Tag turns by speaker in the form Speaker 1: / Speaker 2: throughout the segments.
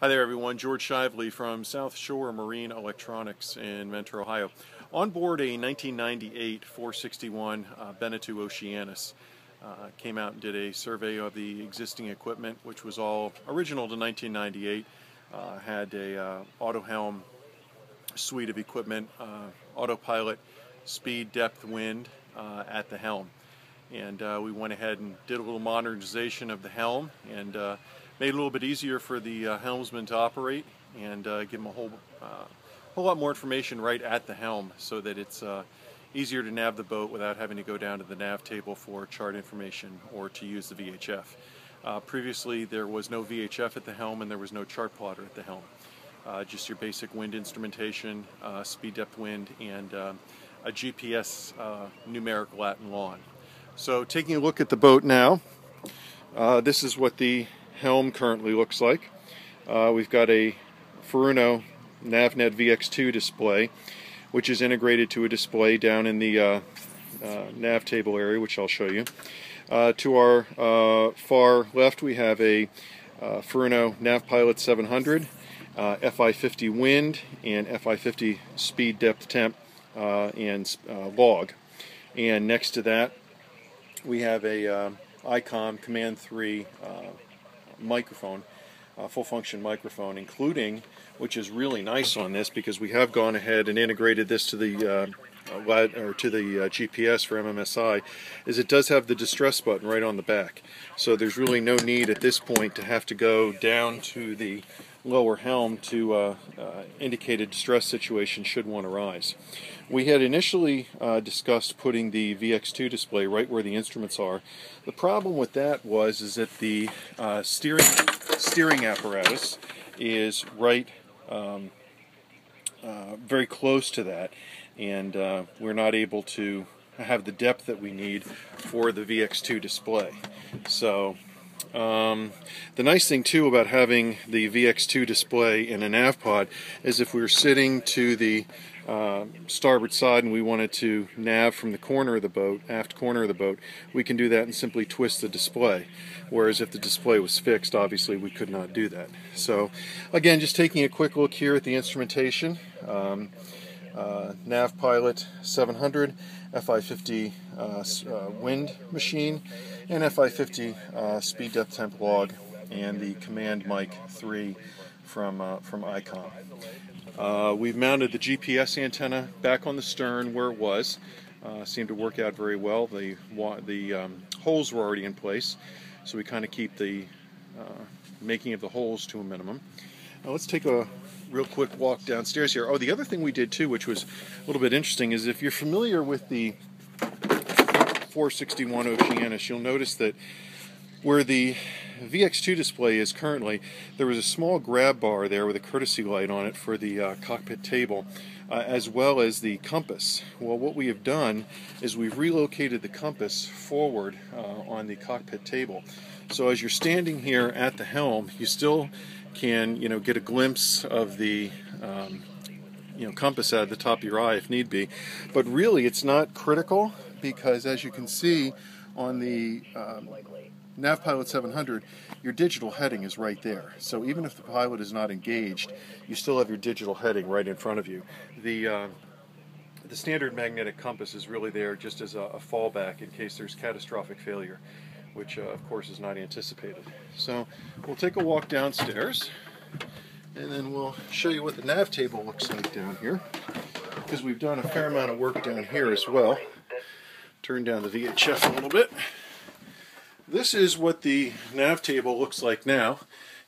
Speaker 1: Hi there everyone, George Shively from South Shore Marine Electronics in Beneteau, Ohio. On board a 1998 461 Beneteau Oceanis. Came out and did a survey of the existing equipment, which was all original to 1998. Had a auto helm suite of equipment, autopilot, speed, depth, wind at the helm. And we went ahead and did a little modernization of the helm and made it a little bit easier for the helmsman to operate and give them a whole lot more information right at the helm so that it's easier to nav the boat without having to go down to the nav table for chart information or to use the VHF. Previously there was no VHF at the helm and there was no chart plotter at the helm. Just your basic wind instrumentation, speed, depth, wind, and a GPS numeric lat and lon. So taking a look at the boat now, this is what the helm currently looks like. We've got a Furuno NavNet VX2 display, which is integrated to a display down in the nav table area, which I'll show you. To our far left we have a Furuno NavPilot 700, FI50 wind, and FI50 speed, depth, temp, and log. And next to that we have a ICOM Command 3 microphone, full function microphone, including, which is really nice on this because we have gone ahead and integrated this to the GPS for MMSI, is it does have the distress button right on the back. So there's really no need at this point to have to go down to the lower helm to indicate a distress situation should one arise. We had initially discussed putting the VX2 display right where the instruments are. The problem with that is that the steering apparatus is right very close to that, and we're not able to have the depth that we need for the VX2 display. So the nice thing too about having the VX2 display in a nav pod is if we were sitting to the starboard side and we wanted to nav from the corner of the boat, aft corner of the boat, we can do that and simply twist the display. Whereas if the display was fixed, obviously we could not do that. So again, just taking a quick look here at the instrumentation. NavPilot 700, FI50 wind machine, and FI50 speed, depth, temp, log, and the Command Mic 3 from ICOM. We've mounted the GPS antenna back on the stern where it was. Seemed to work out very well. The holes were already in place, so we kind of keep the making of the holes to a minimum. Now let's take a real quick walk downstairs here. Oh, the other thing we did too, which was a little bit interesting, is if you're familiar with the 461 Oceanis, you'll notice that where the VX2 display is currently, there was a small grab bar there with a courtesy light on it for the cockpit table, as well as the compass. Well, what we have done is we've relocated the compass forward on the cockpit table. So as you're standing here at the helm, you still can, get a glimpse of the compass out of the top of your eye if need be. But really, it's not critical because, as you can see on the NavPilot 700, your digital heading is right there. So even if the pilot is not engaged, you still have your digital heading right in front of you. The standard magnetic compass is really there just as a fallback in case there's catastrophic failure, which of course is not anticipated. So we'll take a walk downstairs and then we'll show you what the nav table looks like down here, because we've done a fair amount of work down here as well. Turn down the VHF a little bit. This is what the nav table looks like now.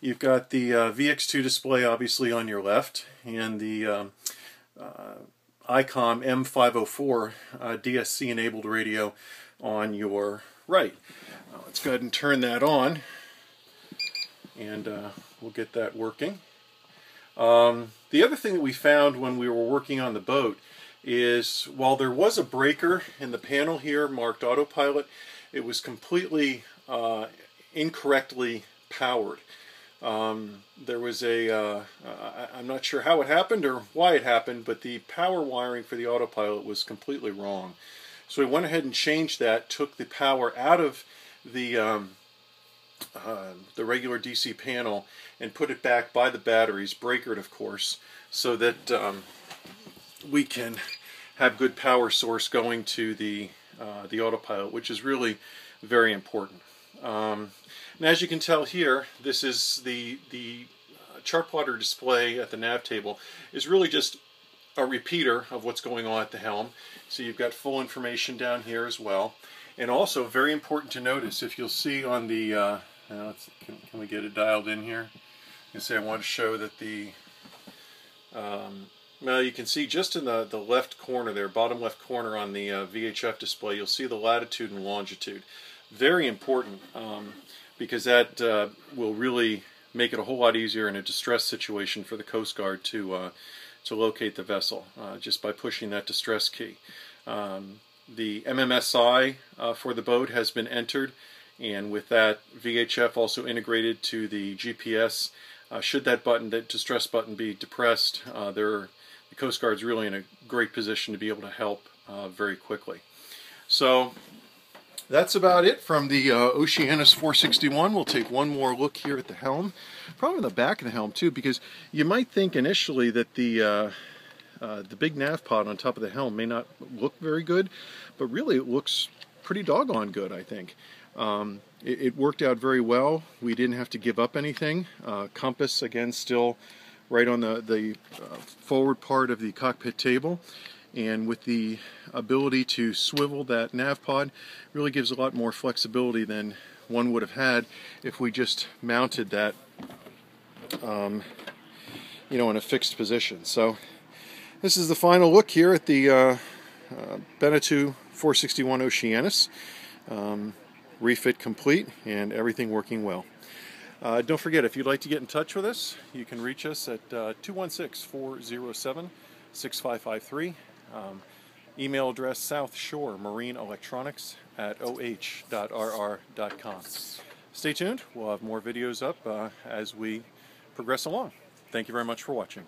Speaker 1: You've got the VX2 display obviously on your left and the ICOM M504 DSC enabled radio on your right. Let's go ahead and turn that on and we'll get that working. The other thing that we found when we were working on the boat is while there was a breaker in the panel here marked autopilot, it was completely incorrectly powered. There was I'm not sure how it happened or why it happened, but the power wiring for the autopilot was completely wrong. So we went ahead and changed that, took the power out of the the regular DC panel and put it back by the batteries, breaker it of course, so that we can have good power source going to the autopilot, which is really very important. And as you can tell here, this is the chart plotter display at the nav table is really just a repeater of what's going on at the helm. So you've got full information down here as well. And also very important to notice, if you'll see on the, can we get it dialed in here? I want to show that the, well, you can see just in the left corner there, bottom left corner on the VHF display, you'll see the latitude and longitude. Very important because that will really make it a whole lot easier in a distress situation for the Coast Guard to locate the vessel just by pushing that distress key. The MMSI for the boat has been entered, and with that VHF also integrated to the GPS. Should that button, that distress button, be depressed, the Coast Guard's really in a great position to be able to help very quickly. So that's about it from the Oceanis 461. We'll take one more look here at the helm, probably the back of the helm too, because you might think initially that the big nav pod on top of the helm may not look very good, but really it looks pretty doggone good, I think. It worked out very well. We didn't have to give up anything. Compass, again, still right on the forward part of the cockpit table. And with the ability to swivel that nav pod, really gives a lot more flexibility than one would have had if we just mounted that, in a fixed position. So this is the final look here at the Beneteau 461 Oceanis. Refit complete and everything working well. Don't forget, if you'd like to get in touch with us, you can reach us at 216-407-6553. Email address southshoremarineelectronics@oh.rr.com. Stay tuned. We'll have more videos up as we progress along. Thank you very much for watching.